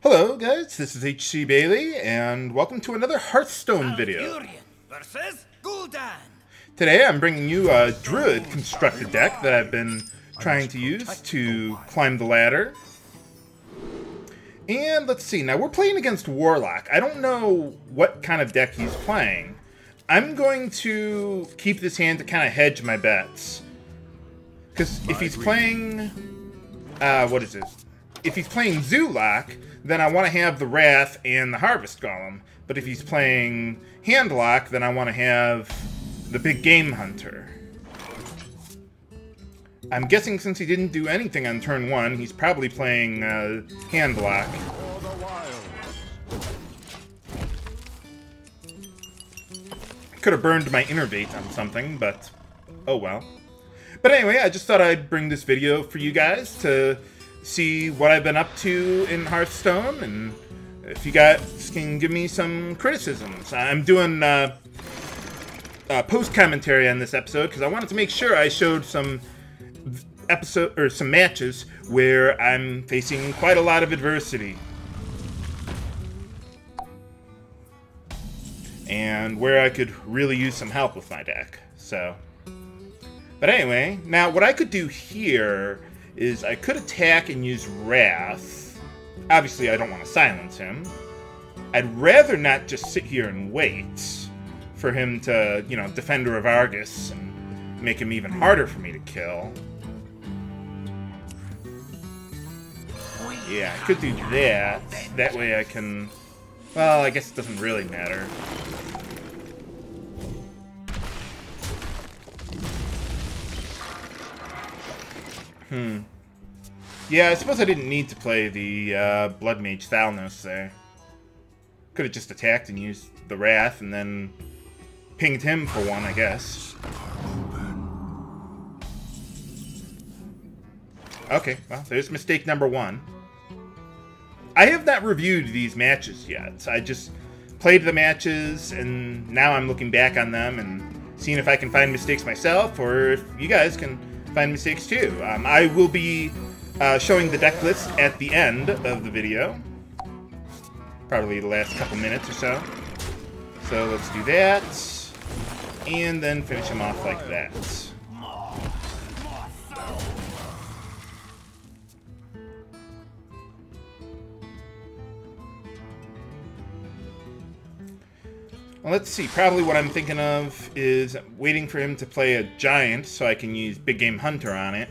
Hello guys, this is HC Bailey, and welcome to another Hearthstone video. Today I'm bringing you a Druid Constructed deck that I've been trying to use to climb the ladder. And let's see, now we're playing against Warlock. I don't know what kind of deck he's playing. I'm going to keep this hand to kind of hedge my bets. Because if he's playing... If he's playing Zoolock, then I want to have the Wrath and the Harvest Golem. But if he's playing Handlock, then I want to have the Big Game Hunter. I'm guessing since he didn't do anything on turn 1, he's probably playing Handlock. Could have burned my Innervate on something, but oh well. But anyway, I just thought I'd bring this video for you guys to see what I've been up to in Hearthstone, and if you guys can give me some criticisms. I'm doing post commentary on this episode because I wanted to make sure I showed some some matches where I'm facing quite a lot of adversity, and where I could really use some help with my deck. But anyway, now what I could do here is I could attack and use Wrath. Obviously, I don't want to silence him. I'd rather not just sit here and wait for him to, you know, Defender of Argus and make him even harder for me to kill. Yeah, I could do that. That way I can... Well, I guess it doesn't really matter. Yeah, I suppose I didn't need to play the Bloodmage Thalnos there. Could have just attacked and used the Wrath and then pinged him for one, I guess. Okay, well, there's mistake number 1. I have not reviewed these matches yet. I just played the matches, and now I'm looking back on them and seeing if I can find mistakes myself, or if you guys can find mistakes too. I will be showing the deck list at the end of the video. Probably the last couple minutes or so. So let's do that. And then finish him off like that. Well, let's see. Probably what I'm thinking of is waiting for him to play a Giant so I can use Big Game Hunter on it.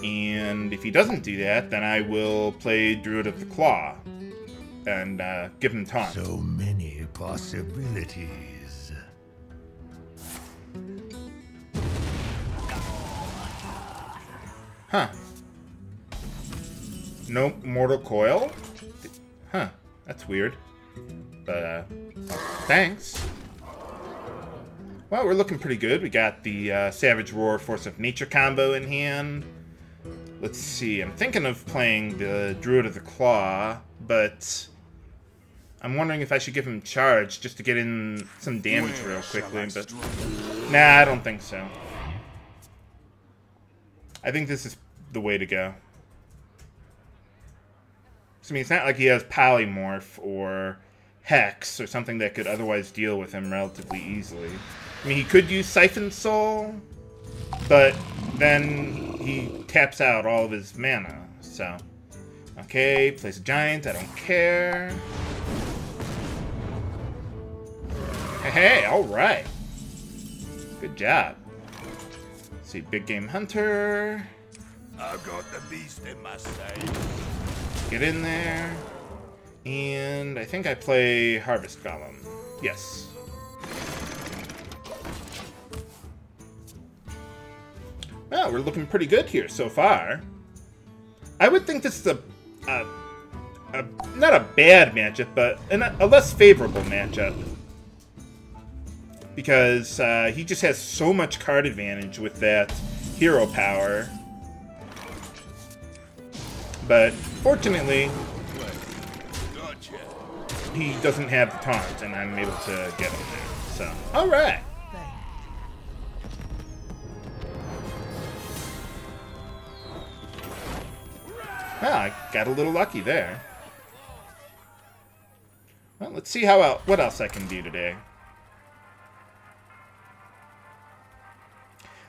And if he doesn't do that, then I will play Druid of the Claw and give him taunt. So many possibilities. Huh. No Mortal Coil? Huh. That's weird. But, thanks. Well, we're looking pretty good. We got the Savage Roar Force of Nature combo in hand. Let's see. I'm thinking of playing the Druid of the Claw, but I'm wondering if I should give him charge just to get in some damage real quickly, but nah, I don't think so. I think this is the way to go. I mean, it's not like he has Polymorph or Hex or something that could otherwise deal with him relatively easily. I mean, he could use Siphon Soul, but then he taps out all of his mana, so... Okay, plays a Giant, I don't care. Hey, alright. Good job. Let's see, Big Game Hunter. I've got the beast in my sight. Get in there. And I think I play Harvest Golem. Yes. Well, we're looking pretty good here so far. I would think this is not a bad matchup, but a less favorable matchup. Because he just has so much card advantage with that hero power. But fortunately, he doesn't have the taunt, and I'm able to get him there. So, alright. Well, I got a little lucky there. Well, let's see what else I can do today.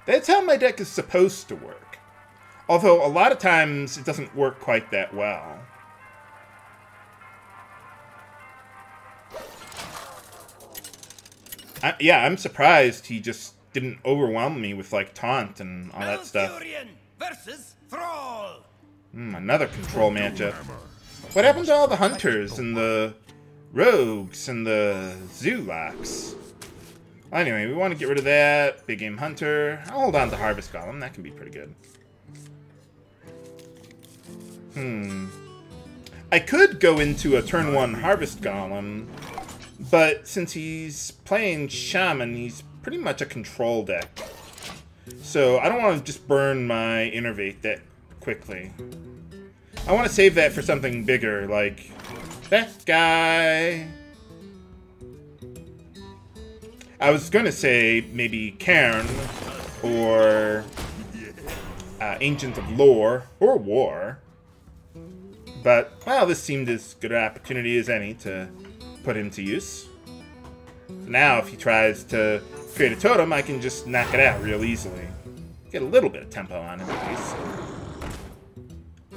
That's how my deck is supposed to work. Although, a lot of times, it doesn't work quite that well. I'm surprised he just didn't overwhelm me with, like, taunt and all that stuff. Versus Thrall. Another control matchup. What happened to all the hunters and the rogues and the Zulaks? Well, anyway, we want to get rid of that. Big Game Hunter. I'll hold on to Harvest Golem. That can be pretty good. I could go into a turn 1 Harvest Golem, but since he's playing Shaman, he's pretty much a control deck. So I don't want to just burn my Innervate that quickly. I want to save that for something bigger, like that guy. I was going to say maybe Cairne or Ancient of Lore or War. But, well, this seemed as good an opportunity as any to put him to use. Now, if he tries to create a totem, I can just knock it out real easily. Get a little bit of tempo on him, at least.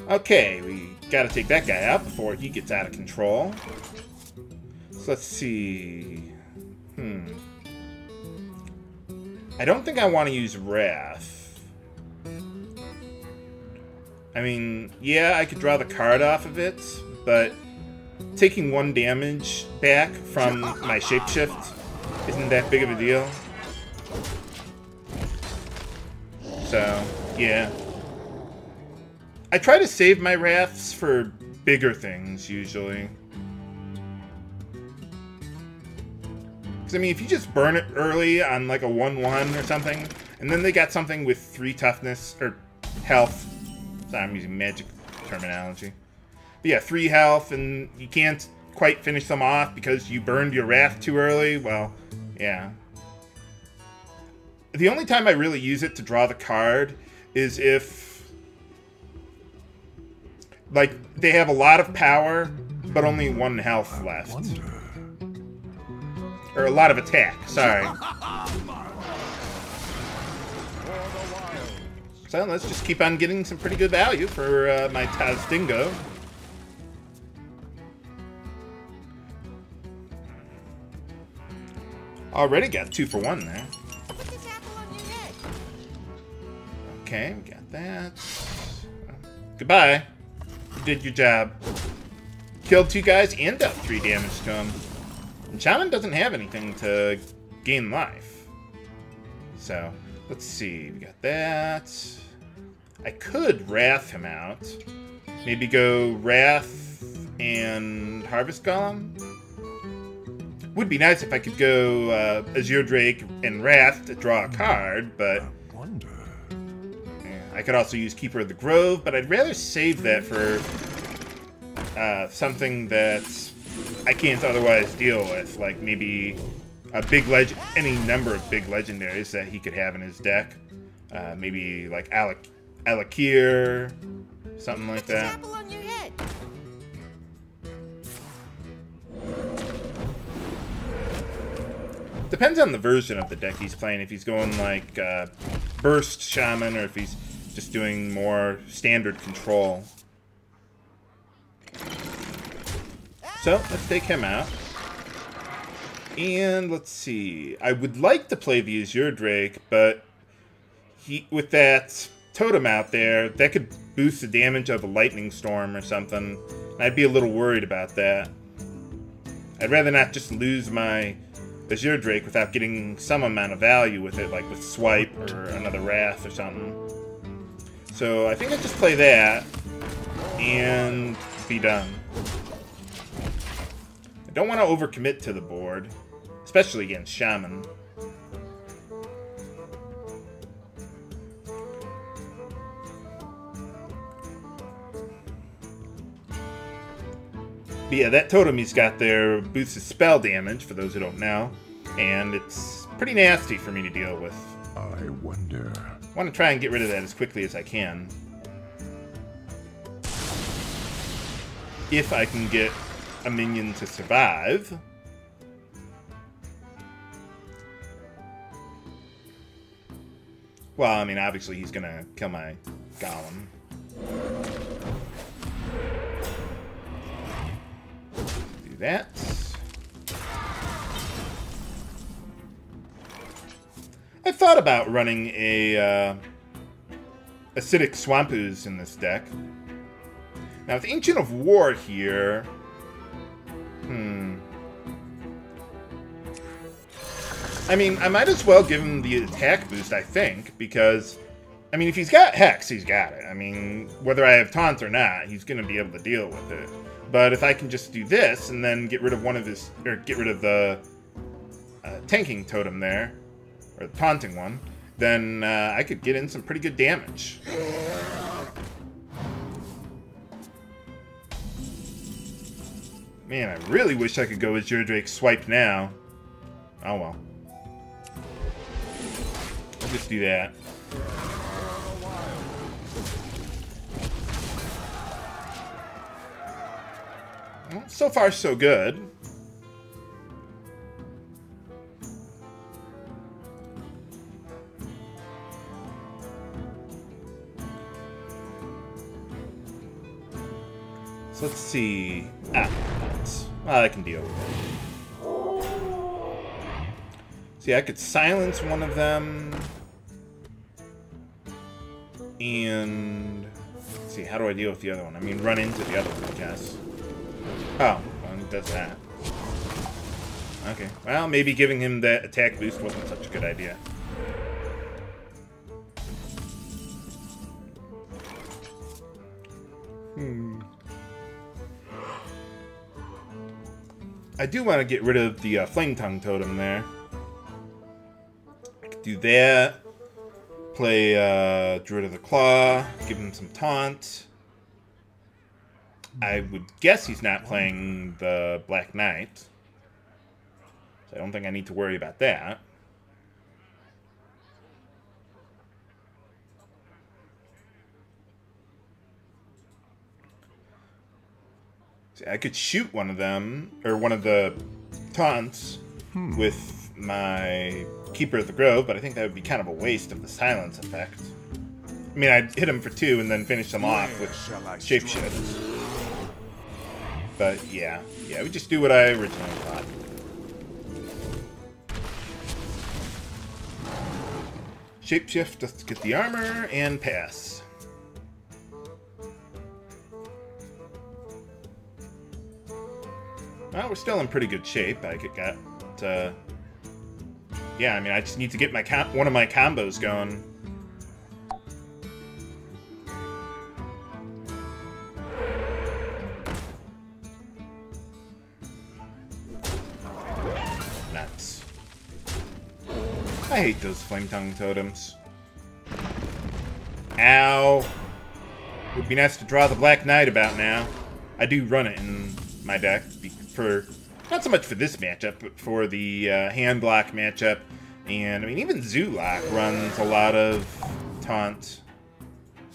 Okay, we gotta take that guy out before he gets out of control. So let's see. I don't think I want to use Wrath. I mean, yeah, I could draw the card off of it, but taking 1 damage back from my Shapeshift isn't that big of a deal. So, yeah. I try to save my Wraths for bigger things, usually. Because, I mean, if you just burn it early on, like, a 1-1 or something, and then they got something with 3 toughness, or health. Sorry, I'm using magic terminology. But yeah, 3 health, and you can't quite finish them off because you burned your Wrath too early. Well, yeah. The only time I really use it to draw the card is if, like, they have a lot of power, but only 1 health left. Or a lot of attack, sorry. So let's just keep on getting some pretty good value for my Tazdingo. Already got 2 for 1 there. Okay, we got that. Goodbye. You did your job. Killed 2 guys and dealt 3 damage to him. And Shaman doesn't have anything to gain life. So, let's see. We got that. I could Wrath him out. Maybe go Wrath and Harvest Golem. Would be nice if I could go Azure Drake and Wrath to draw a card, but I could also use Keeper of the Grove, but I'd rather save that for something that I can't otherwise deal with, like maybe a big any number of big legendaries that he could have in his deck. Maybe like Alakir, something like that. Depends on the version of the deck he's playing. If he's going like Burst Shaman, or if he's just doing more standard control. So, let's take him out. And let's see. I would like to play the Azure Drake, but with that totem out there, that could boost the damage of a lightning storm or something. And I'd be a little worried about that. I'd rather not just lose my Azure Drake without getting some amount of value with it, like with Swipe or another Wrath or something. So I think I'd just play that and be done. I don't want to overcommit to the board, especially against Shaman. But yeah, that totem he's got there boosts his spell damage, for those who don't know, and it's pretty nasty for me to deal with. I wonder. I want to try and get rid of that as quickly as I can. If I can get a minion to survive. Well, I mean, obviously he's gonna kill my golem. Do that. I thought about running a acidic swamp ooze in this deck. Now with Ancient of War here, I mean, I might as well give him the attack boost, I think, because, I mean, if he's got Hex, he's got it. I mean, whether I have Taunt or not, he's going to be able to deal with it. But if I can just do this and then get rid of one of his, or get rid of the tanking totem there, or the taunting one, then I could get in some pretty good damage. Man, I really wish I could go Azure Drake swipe now. Oh well. I'll just do that. Well, so far, so good. So let's see. Well, I can deal with it. See, I could silence one of them. And let's see, how do I deal with the other one? I mean, run into the other one, I guess. Oh, well, it does that. Okay, well, maybe giving him that attack boost wasn't such a good idea. I do want to get rid of the Flame Tongue Totem there. I could do that. Play Druid of the Claw. Give him some taunt. I would guess he's not playing the Black Knight. So I don't think I need to worry about that. See, I could shoot one of them, or one of the taunts, with my Keeper of the Grove, but I think that would be kind of a waste of the silence effect. I mean, I'd hit him for 2 and then finish them off with Shapeshift. But yeah, we just do what I originally thought. Shapeshift just to get the armor and pass. Well, we're still in pretty good shape. I got, yeah, I mean, I just need to get my one of my combos going. Nuts. I hate those Flame Tongue Totems. Ow. Would be nice to draw the Black Knight about now. I do run it in my deck for not so much for this matchup, but for the hand block matchup. And I mean, even Zulak runs a lot of taunt.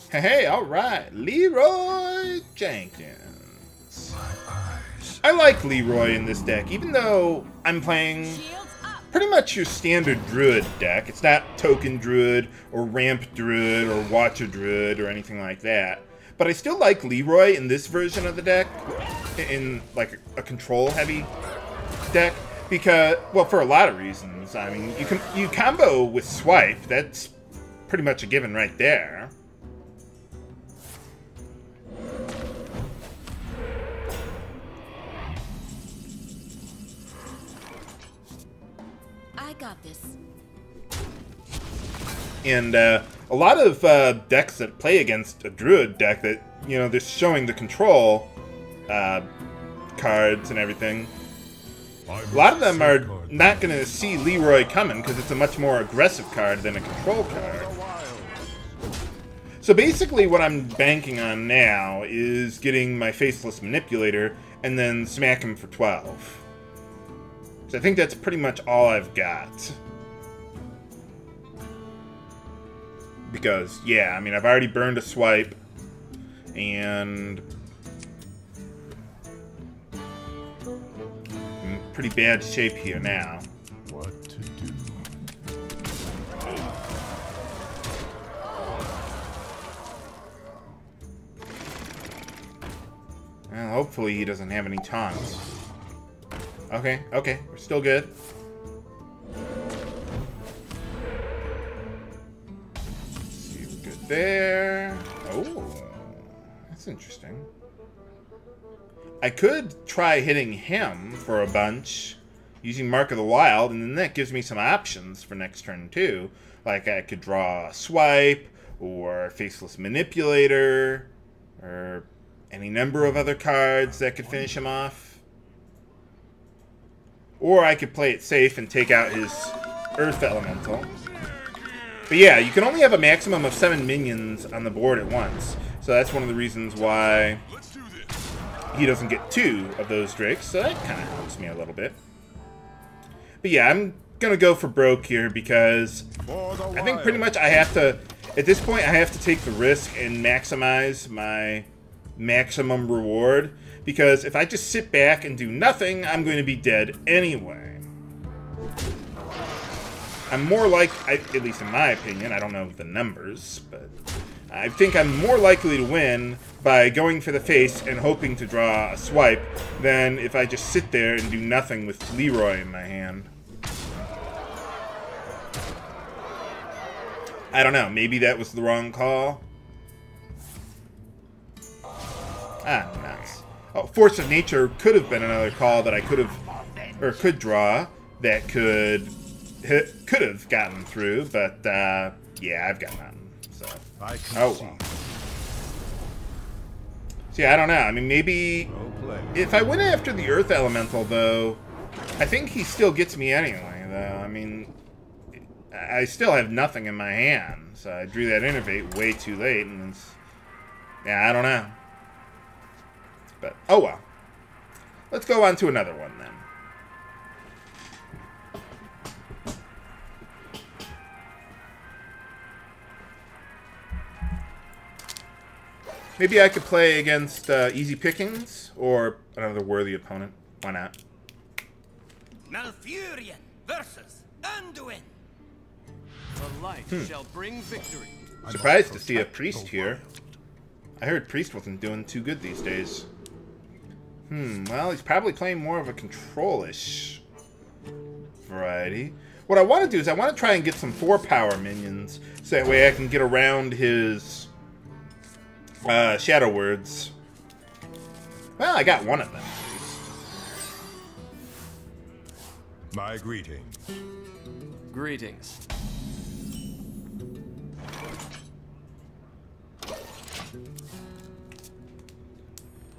Hey, all right, Leeroy Jenkins. I like Leeroy in this deck, even though I'm playing pretty much your standard Druid deck. It's not Token Druid or Ramp Druid or Watcher Druid or anything like that. But I still like Leeroy in this version of the deck, in like a control-heavy deck, because, well, for a lot of reasons. I mean, you combo with Swipe, that's pretty much a given right there. I got this. And a lot of decks that play against a Druid deck that, you know, they're showing the control cards and everything. A lot of them are not going to see Leeroy coming because it's a much more aggressive card than a control card. So basically what I'm banking on now is getting my Faceless Manipulator and then smack him for 12. So I think that's pretty much all I've got. Because, yeah, I mean, I've already burned a swipe, and pretty bad shape here now. What to do? Well, hopefully he doesn't have any taunts. Okay, okay, we're still good. See, we're good there. Oh, that's interesting. I could try hitting him for a bunch using Mark of the Wild, and then that gives me some options for next turn too. Like I could draw a Swipe, or Faceless Manipulator, or any number of other cards that could finish him off. Or I could play it safe and take out his Earth Elemental. But yeah, you can only have a maximum of 7 minions on the board at once. So that's one of the reasons why he doesn't get 2 of those Drakes. So that kind of helps me a little bit. But yeah, I'm going to go for broke here because I think pretty much I have to, at this point, I have to take the risk and maximize my maximum reward. Because if I just sit back and do nothing, I'm going to be dead anyway. I'm more like, at least in my opinion, I don't know the numbers, but I think I'm more likely to win by going for the face and hoping to draw a swipe than if I just sit there and do nothing with Leeroy in my hand. I don't know, maybe that was the wrong call. Ah, nuts. Oh, Force of Nature could have been another call that I could have, or could draw, that could have gotten through, but yeah, I've got nothing. So, oh well. See, I don't know. I mean, maybe if I went after the Earth Elemental, though, I think he still gets me anyway. Though, I mean, I still have nothing in my hand, so I drew that Innervate way too late, and it's, yeah, I don't know. But, oh well. Let's go on to another one then. Maybe I could play against Easy Pickings or another worthy opponent. Why not? Malfurion versus Anduin. The light shall bring victory. Surprised to see a priest here. I heard priest wasn't doing too good these days. Well, he's probably playing more of a control-ish variety. What I want to do is I want to try and get some 4-power minions, so that way I can get around his Shadow Words. Well, I got one of them, at least. My greetings. Greetings.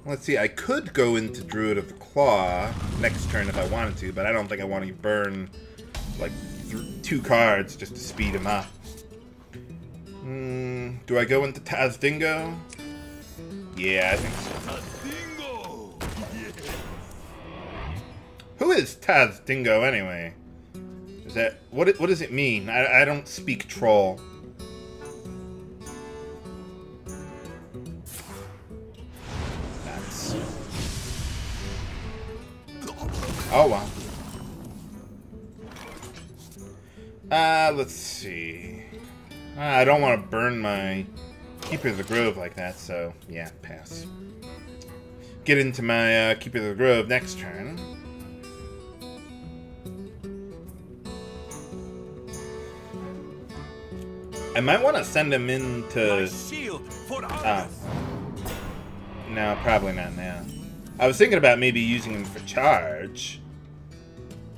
Let's see, I could go into Druid of the Claw next turn if I wanted to, but I don't think I want to burn, like, 2 cards just to speed him up. Do I go into Tazdingo? Yeah, I think so. Who is Tazdingo anyway? Is that, what does it mean? I don't speak troll. Oh, well. Let's see. I don't want to burn my Keeper of the Grove like that, so yeah, pass. Get into my Keeper of the Grove next turn. I might want to send him into... Oh. No, probably not now. I was thinking about maybe using him for charge,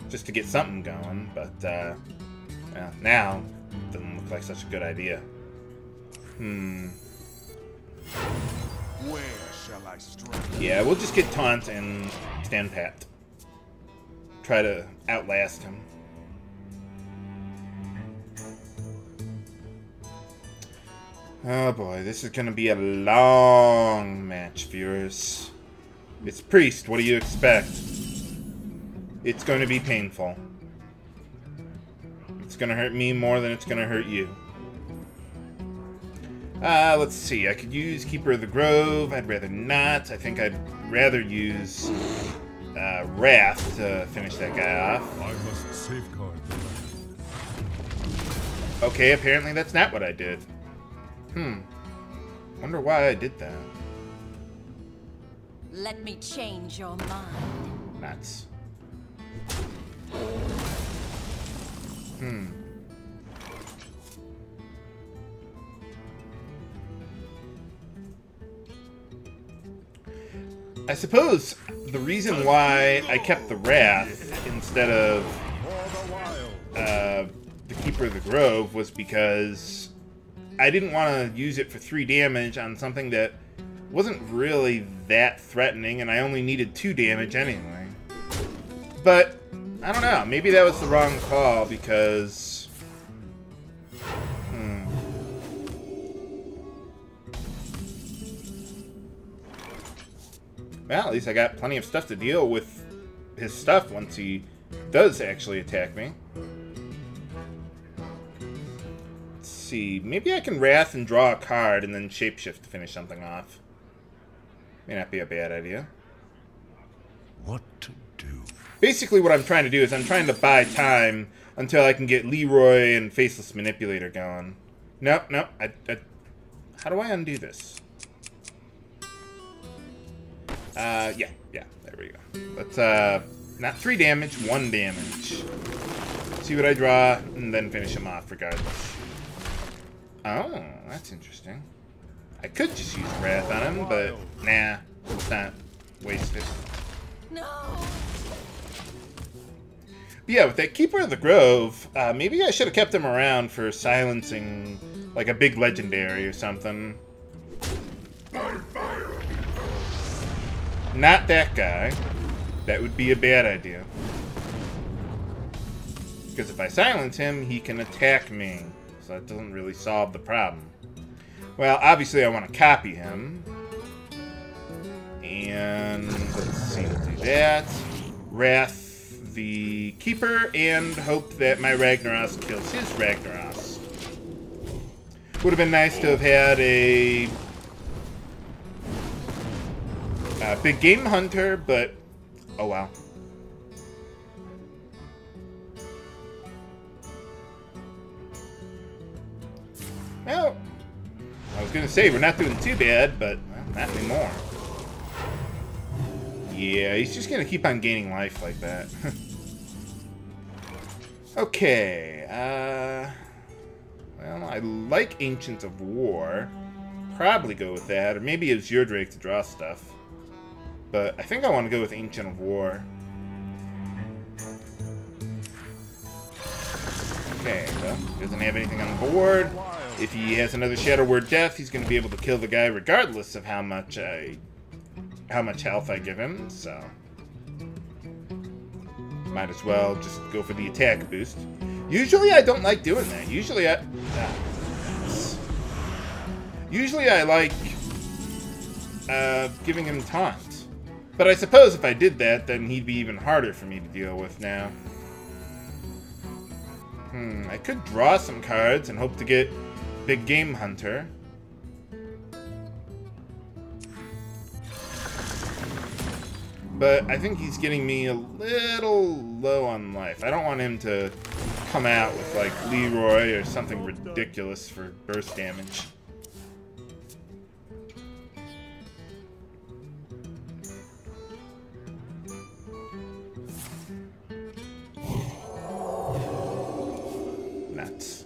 just to get something going, but well, now it doesn't look like such a good idea. Where shall I strike? Yeah, we'll just get taunt and stand pat. Try to outlast him. Oh boy, this is gonna be a long match, viewers. It's Priest, what do you expect? It's going to be painful. It's going to hurt me more than it's going to hurt you. Let's see. I could use Keeper of the Grove. I'd rather not. I think I'd rather use Wrath to finish that guy off. I must safeguard the land. Okay, apparently that's not what I did. Wonder why I did that. Let me change your mind. Nuts. I suppose the reason why I kept the Wrath instead of the Keeper of the Grove was because I didn't want to use it for 3 damage on something that wasn't really that threatening, and I only needed 2 damage anyway. But, I don't know, maybe that was the wrong call because... Well, at least I got plenty of stuff to deal with his stuff once he does actually attack me. Let's see. Maybe I can Wrath and draw a card and then Shapeshift to finish something off. May not be a bad idea. What to do? Basically what I'm trying to do is I'm trying to buy time until I can get Leeroy and Faceless Manipulator going. Nope. How do I undo this? Yeah, there we go. Let's, not 3 damage, 1 damage. See what I draw, and then finish him off regardless. Oh, that's interesting. I could just use Wrath on him, but nah, let's not waste it. No. But yeah, with that Keeper of the Grove, maybe I should have kept him around for silencing, like, a big legendary or something. Not that guy. That would be a bad idea. Because if I silence him, he can attack me. So that doesn't really solve the problem. Well, obviously I want to copy him. And let's see, we'll do that. Wrath the Keeper and hope that my Ragnaros kills his Ragnaros. Would have been nice to have had a big game hunter, but oh well. Well, I was gonna say we're not doing too bad, but well, not anymore. Yeah, he's just gonna keep on gaining life like that. Okay, well, I like Ancient of War. Probably go with that, or maybe Azure Drake to draw stuff. But I think I want to go with Ancient of War. Okay, well, doesn't have anything on the board. If he has another Shadow Word Death, he's going to be able to kill the guy regardless of how much health I give him, so might as well just go for the attack boost. Usually I don't like doing that. Usually I like giving him taunt. But I suppose if I did that, then he'd be even harder for me to deal with now. I could draw some cards and hope to get Big Game Hunter. But I think he's getting me a little low on life. I don't want him to come out with, like, Leeroy or something ridiculous for burst damage. Nuts.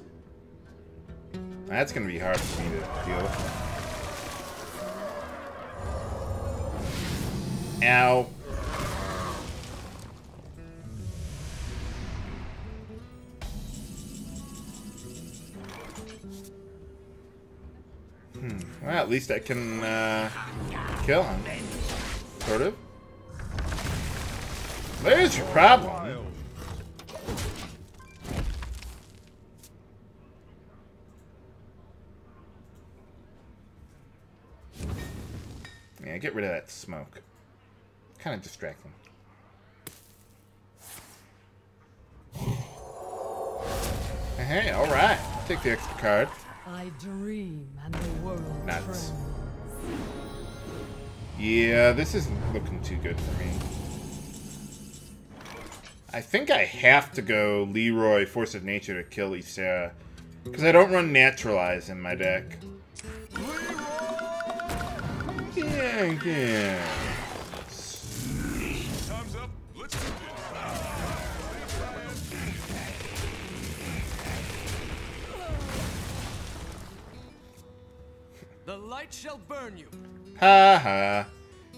That's going to be hard for me to deal with. Ow. Well, at least I can kill him. Sort of. There's your problem. Yeah, get rid of that smoke. Kind of distracting. Hey, alright. Take the extra card. I dream and the world Nuts. trembles. Yeah, this isn't looking too good for me. I think I have to go Leeroy Force of Nature to kill Ysera, because I don't run Naturalize in my deck. Yeah. Time's up. Let's do The light shall burn you. Ha ha.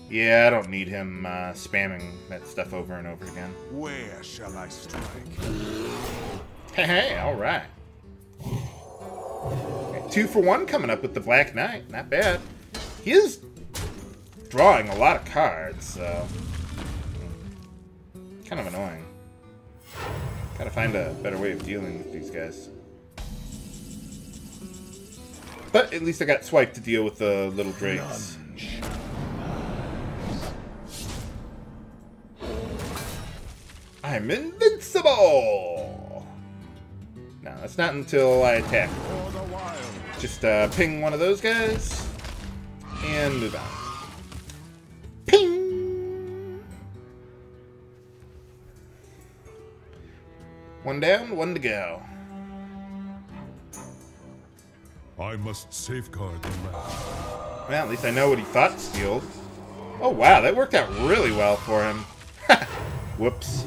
Yeah, I don't need him spamming that stuff over and over again. Where shall I strike? Hey, alright. 2 for 1 coming up with the Black Knight. Not bad. He is drawing a lot of cards, so... kind of annoying. Gotta find a better way of dealing with these guys. But at least I got swiped to deal with the little drakes. I'm invincible! No, that's not until I attack. Just ping one of those guys and move on. Ping! One down, one to go. I must safeguard the land. Well, at least I know what he thought stealed. Oh wow, that worked out really well for him. Whoops.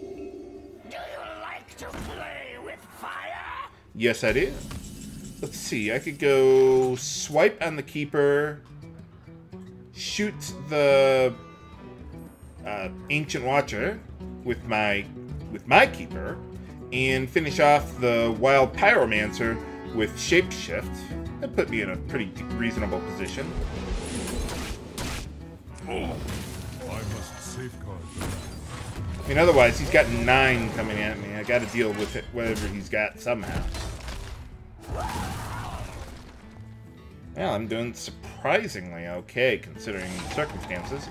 Do you like to play with fire? Yes, I do. Let's see, I could go swipe on the Keeper, shoot the Ancient Watcher with my Keeper, and finish off the Wild Pyromancer with Shapeshift. That put me in a pretty reasonable position. I must safeguard the land. I mean, otherwise, he's got 9 coming at me. I gotta deal with it, whatever he's got, somehow. Well, I'm doing surprisingly okay, considering the circumstances.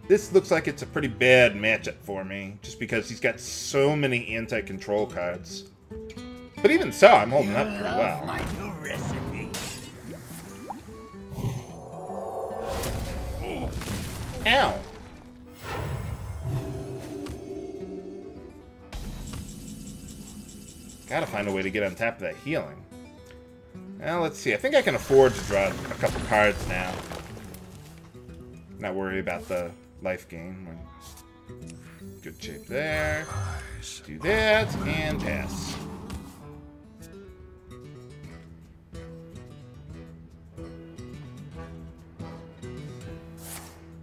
This looks like it's a pretty bad matchup for me, just because he's got so many anti-control cards. But even so, I'm holding up pretty well. My new recipe. Ow! Gotta find a way to get on top of that healing. Well, let's see. I think I can afford to draw a couple cards now. Not worry about the life gain. Good shape there. Do that, and pass.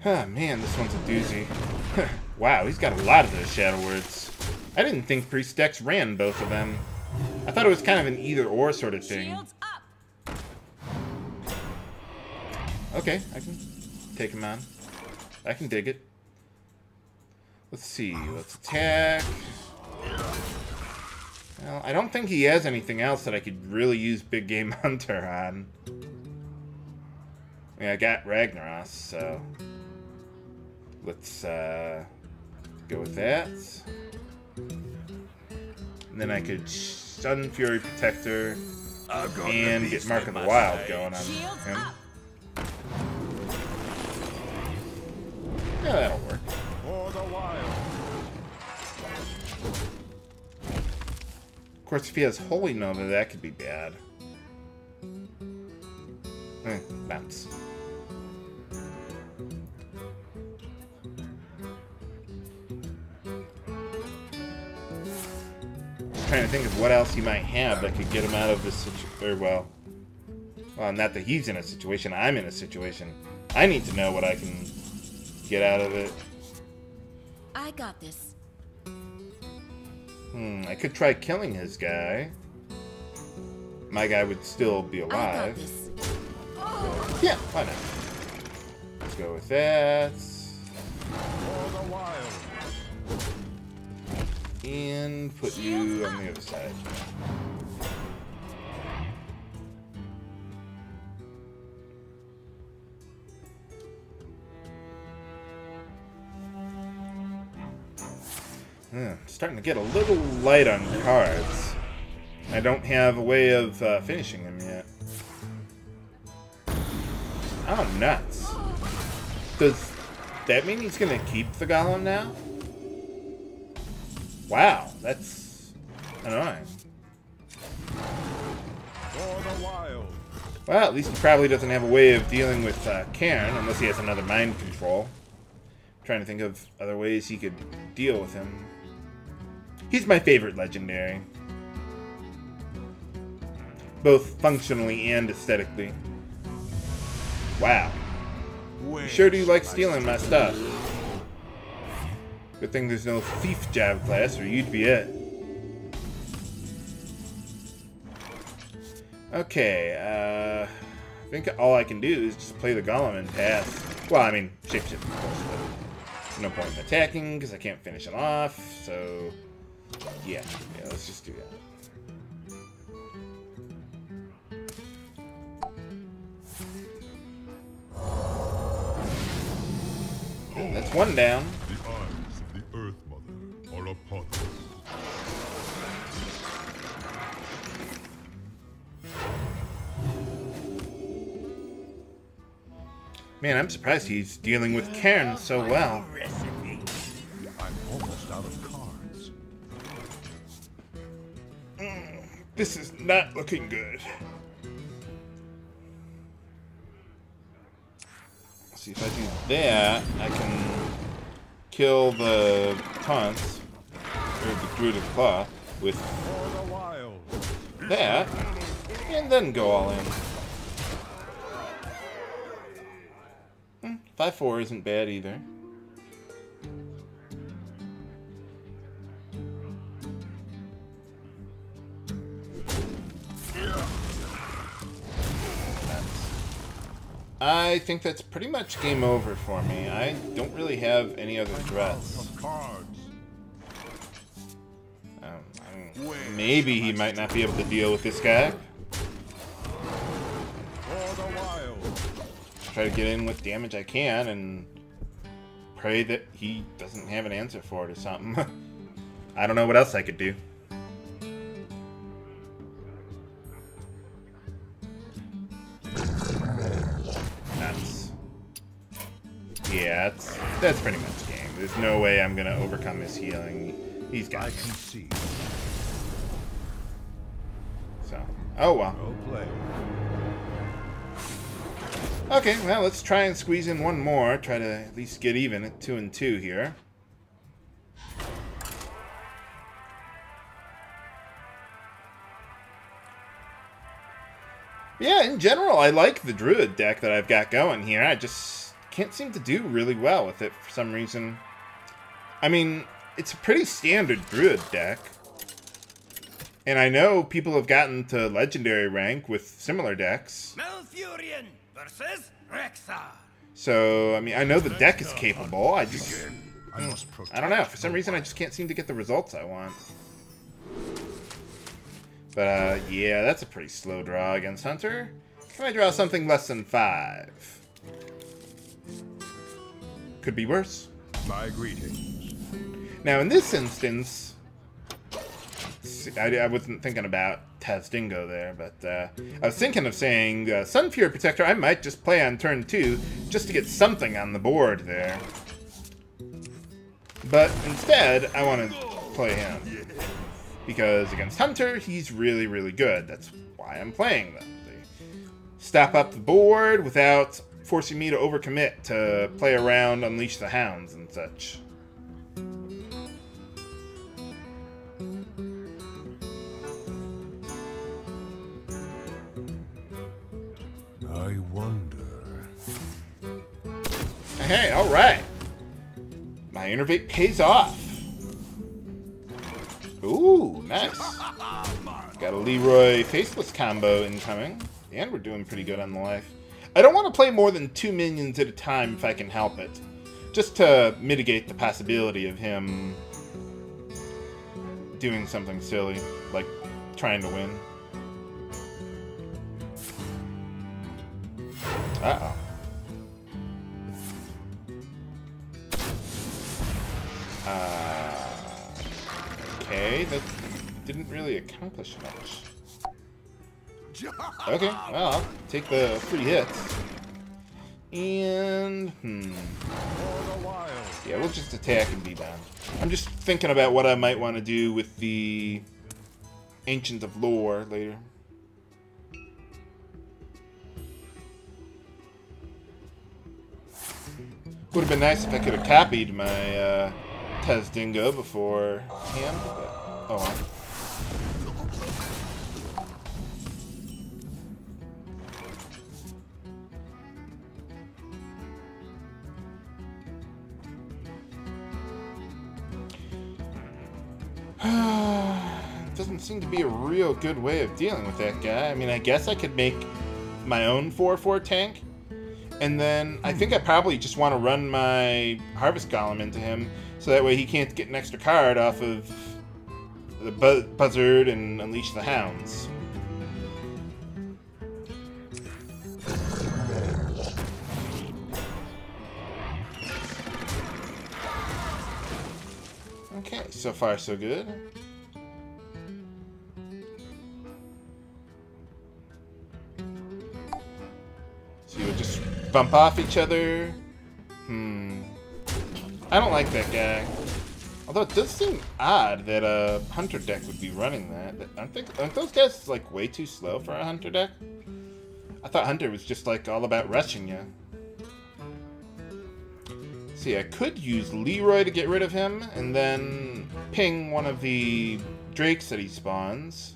Ah, man, this one's a doozy. Wow, he's got a lot of those Shadow Words. I didn't think Priest decks ran both of them. I thought it was kind of an either-or sort of thing. Shields up. Okay, I can take him on. I can dig it. Let's see, let's attack. Well, I don't think he has anything else that I could really use Big Game Hunter on. Yeah, I got Ragnaros, so... let's go with that. And then I could Sunfury Protector and get Mark of the Wild going on Shields him. up. Yeah, that'll work. For the wild. Of course, if he has Holy Nova, that could be bad. Bounce. Trying to think of what else he might have that could get him out of this situation. Well, not that he's in a situation. I'm in a situation. I need to know what I can get out of it. I got this. I could try killing his guy. My guy would still be I got alive. this. Yeah, why not? Let's go with that. For the wild. And put you on the other side. Starting to get a little light on cards. I don't have a way of finishing him yet. Oh, nuts. Does that mean he's gonna keep the golem now? Wow, that's annoying. For the wild. Well, at least he probably doesn't have a way of dealing with Cairne, unless he has another mind control. I'm trying to think of other ways he could deal with him. He's my favorite legendary. Both functionally and aesthetically. Wow. You sure do like stealing my stuff. Good thing there's no thief job class, or you'd be it. Okay, I think all I can do is just play the golem and pass. Well, I mean, shapeshift, of course, but there's no point in attacking because I can't finish him off, so yeah, let's just do that. That's one down. The eyes of the Earth Mother are upon us. Man, I'm surprised he's dealing with Cairne so well. I'm almost out of cards. This is not looking good. See, if I do that, I can kill the taunts, or the Druid Claw, with For the wild. that, and then go all in. 5/4 isn't bad either. I think that's pretty much game over for me. I don't really have any other threats. Of cards. Maybe he might not be able to deal with this guy. For the wild. Try to get in with damage I can and pray that he doesn't have an answer for it or something. I don't know what else I could do. Yeah, that's pretty much game. There's no way I'm gonna overcome his healing. He's got it. I can see. So, oh well. Well played. Okay, well, let's try and squeeze in one more. Try to at least get even at 2 and 2 here. Yeah, in general, I like the Druid deck that I've got going here. I just can't seem to do really well with it for some reason. I mean, it's a pretty standard Druid deck. And I know people have gotten to Legendary rank with similar decks. Malfurion versus Rexxar. So, I mean, I know the deck is capable. I just... I don't know. For some reason, I just can't seem to get the results I want. But, yeah, that's a pretty slow draw against Hunter. Can I draw something less than 5? Could be worse. My greetings. Now, in this instance, I wasn't thinking about Tazdingo there, but I was thinking of saying Sunfury Protector. I might just play on turn 2 just to get something on the board there. But instead, I want to play him. Because against Hunter, he's really, really good. That's why I'm playing them. They stop up the board without forcing me to overcommit to play around, Unleash the Hounds, and such. I wonder. Hey, alright. My Innervate pays off. Ooh, nice. Got a Leeroy Faceless combo incoming. And we're doing pretty good on the life. I don't want to play more than 2 minions at a time if I can help it. Just to mitigate the possibility of him doing something silly, like trying to win. Uh-oh. Okay, that didn't really accomplish much. Okay, well, I'll take the free hits. And, yeah, we'll just attack and be done. I'm just thinking about what I might want to do with the Ancient of Lore later. Would have been nice if I could have copied my Tez Dingo before him, but oh well. Doesn't seem to be a real good way of dealing with that guy. I mean, I guess I could make my own 4/4 tank. And then I think I probably just want to run my Harvest Golem into him so that way he can't get an extra card off of the Buzzard and Unleash the Hounds. Okay, so far so good. So you would just bump off each other. I don't like that guy. Although it does seem odd that a Hunter deck would be running that. Aren't those guys like way too slow for a Hunter deck? I thought Hunter was just like all about rushing you. See, I could use Leeroy to get rid of him, and then ping one of the Drakes that he spawns.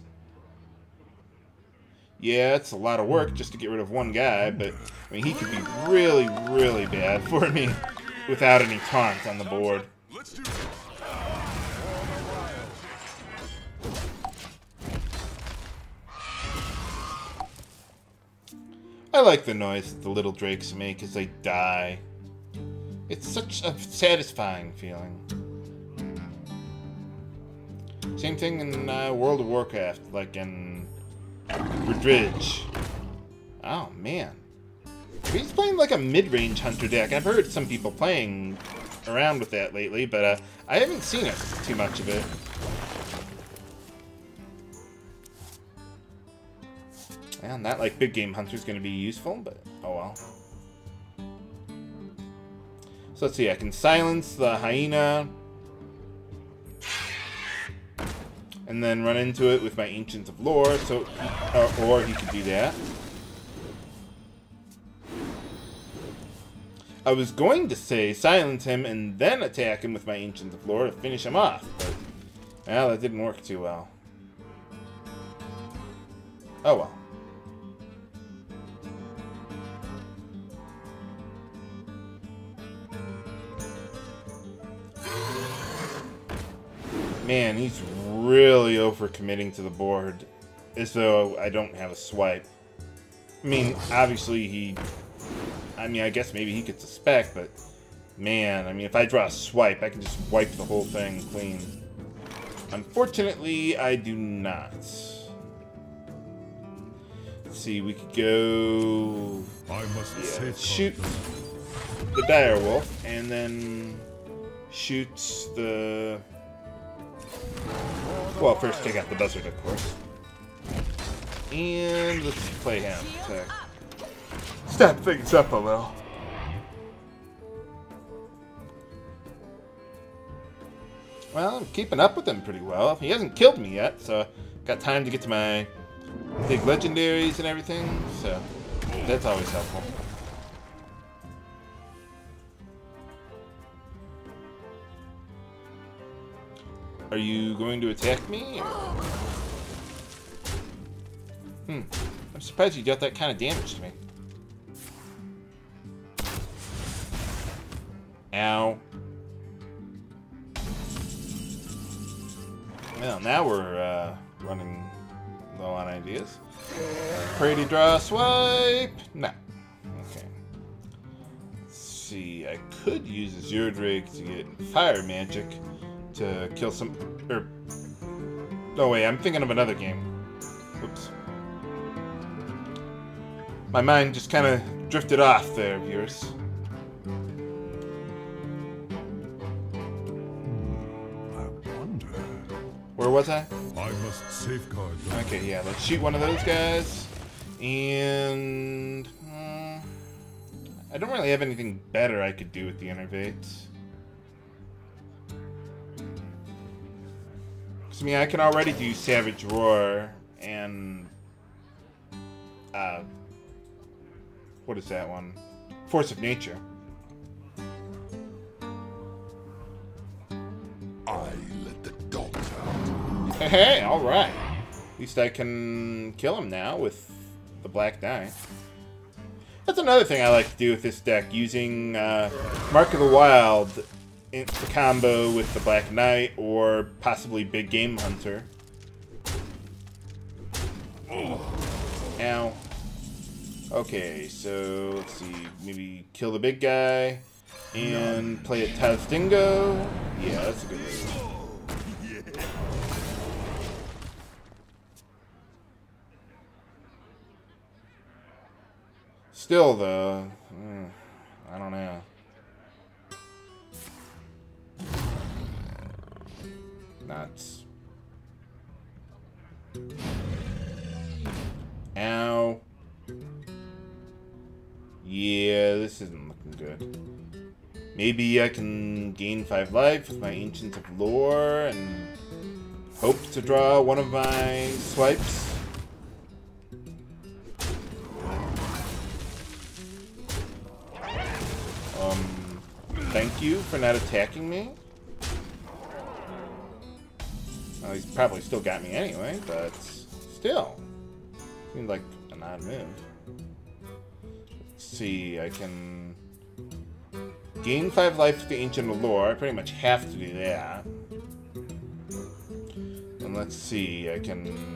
Yeah, it's a lot of work just to get rid of one guy, but I mean, he could be really, really bad for me without any taunt on the board. I like the noise that the little Drakes make as they die. It's such a satisfying feeling. Same thing in World of Warcraft, like in Redridge. Oh, man. He's playing like a mid-range Hunter deck. I've heard some people playing around with that lately, but I haven't seen it too much of it. Well, not like big game Hunter's going to be useful, but oh well. So let's see, I can silence the hyena. And then run into it with my Ancient of Lore, so or he could do that. I was going to say silence him and then attack him with my Ancient of Lore to finish him off, but well, that didn't work too well. Oh well. Man, he's really overcommitting to the board, as though I don't have a swipe. I mean, obviously I guess maybe he could suspect, but man, I mean, if I draw a swipe, I can just wipe the whole thing clean. Unfortunately, I do not. Let's see, we could go... shoot the direwolf, and then shoot the... Well, first take out the buzzard, of course. And let's play him to step things up a little. Well, I'm keeping up with him pretty well. He hasn't killed me yet, so got time to get to my big legendaries and everything, so that's always helpful. Are you going to attack me? Or... I'm surprised you dealt that kind of damage to me. Ow. Well, now we're running low on ideas. Pray to draw a swipe. No. Okay. Let's see. I could use Azure Drake to get fire magic to kill some... No, wait, I'm thinking of another game. Oops. My mind just kind of drifted off there, viewers. I wonder. Where was I? I must safeguard them. Okay, yeah, let's shoot one of those guys. And... I don't really have anything better I could do with the Innervate. I mean, I can already do Savage Roar and what is that one? Force of Nature. I let the dogs out. Hey, all right. At least I can kill him now with the black die. That's another thing I like to do with this deck, using Mark of the Wild in the combo with the Black Knight or possibly Big Game Hunter. Ow. Okay, so let's see. Maybe kill the big guy and play a Tazdingo. Yeah, that's a good move. Still, though, I don't know. Nuts. Ow. Yeah, this isn't looking good. Maybe I can gain 5 life with my Ancients of Lore and hope to draw one of my swipes. Thank you for not attacking me. Well, he's probably still got me anyway, but still. Seems like an odd move. Let's see, I can gain 5 life with the Ancient Allure. I pretty much have to do that. And let's see, I can...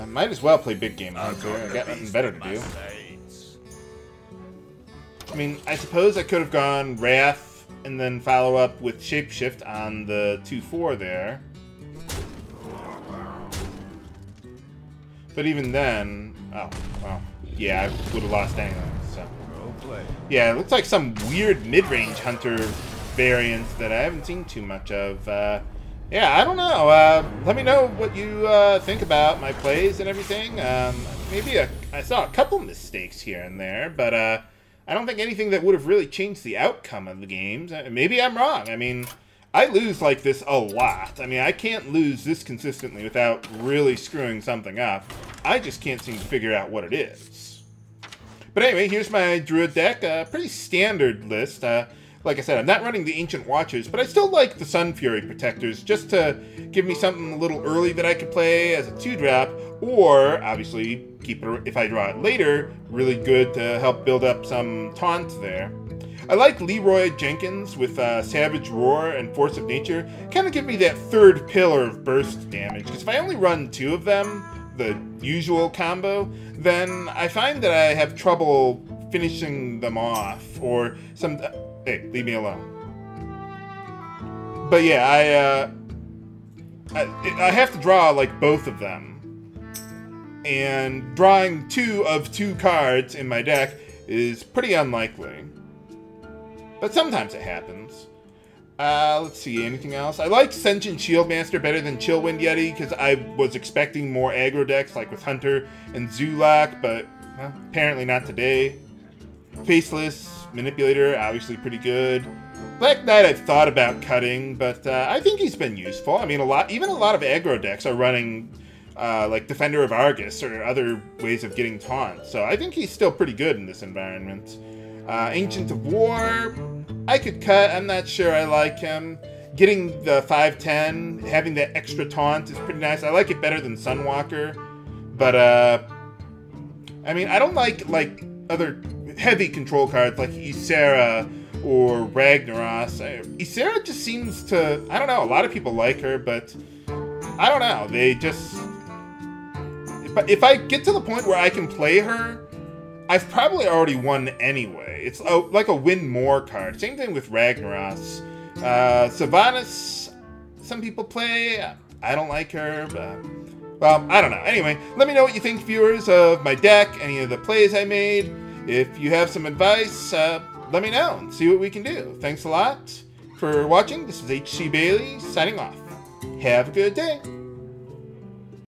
might as well play Big Game Hunter. I got nothing better to do. I mean, I suppose I could have gone Wrath and then follow up with Shapeshift on the 2/4 there. But even then... Oh, well. Yeah, I would have lost anyway, so... Yeah, it looks like some weird mid-range Hunter variant that I haven't seen too much of. Yeah, I don't know. Let me know what you think about my plays and everything. Maybe I saw a couple mistakes here and there, but I don't think anything that would have really changed the outcome of the games. Maybe I'm wrong. I mean, I lose like this a lot. I mean, I can't lose this consistently without really screwing something up. I just can't seem to figure out what it is. But anyway, here's my Druid deck. Pretty standard list. Like I said, I'm not running the Ancient Watchers, but I still like the Sunfury Protectors, just to give me something a little early that I could play as a 2-drop, or, obviously, keep it, if I draw it later, really good to help build up some taunt there. I like Leeroy Jenkins with Savage Roar and Force of Nature. Kind of give me that third pillar of burst damage, because if I only run 2 of them, the usual combo, then I find that I have trouble finishing them off, or some... Hey, leave me alone. But yeah, I have to draw like both of them, and drawing 2 of 2 cards in my deck is pretty unlikely. But sometimes it happens. Let's see, anything else? I like Sen'jin Shieldmasta better than Chillwind Yeti because I was expecting more aggro decks like with Hunter and Zulak, but well, apparently not today. Faceless Manipulator, obviously pretty good. Black Knight I've thought about cutting, but I think he's been useful. I mean, even a lot of aggro decks are running like Defender of Argus or other ways of getting taunt, so I think he's still pretty good in this environment. Ancient of War, I could cut. I'm not sure I like him. Getting the 5/10, having that extra taunt is pretty nice. I like it better than Sunwalker, but I mean, I don't like other heavy control cards like Ysera or Ragnaros. Ysera just seems to, I don't know, a lot of people like her, but I don't know, they just, if I get to the point where I can play her, I've probably already won anyway. It's like a win more card. Same thing with Ragnaros. Sylvanas, some people play, I don't like her, but... Well, I don't know. Anyway, let me know what you think, viewers, of my deck, any of the plays I made. If you have some advice, let me know and see what we can do. Thanks a lot for watching. This is HC Bailey, signing off. Have a good day.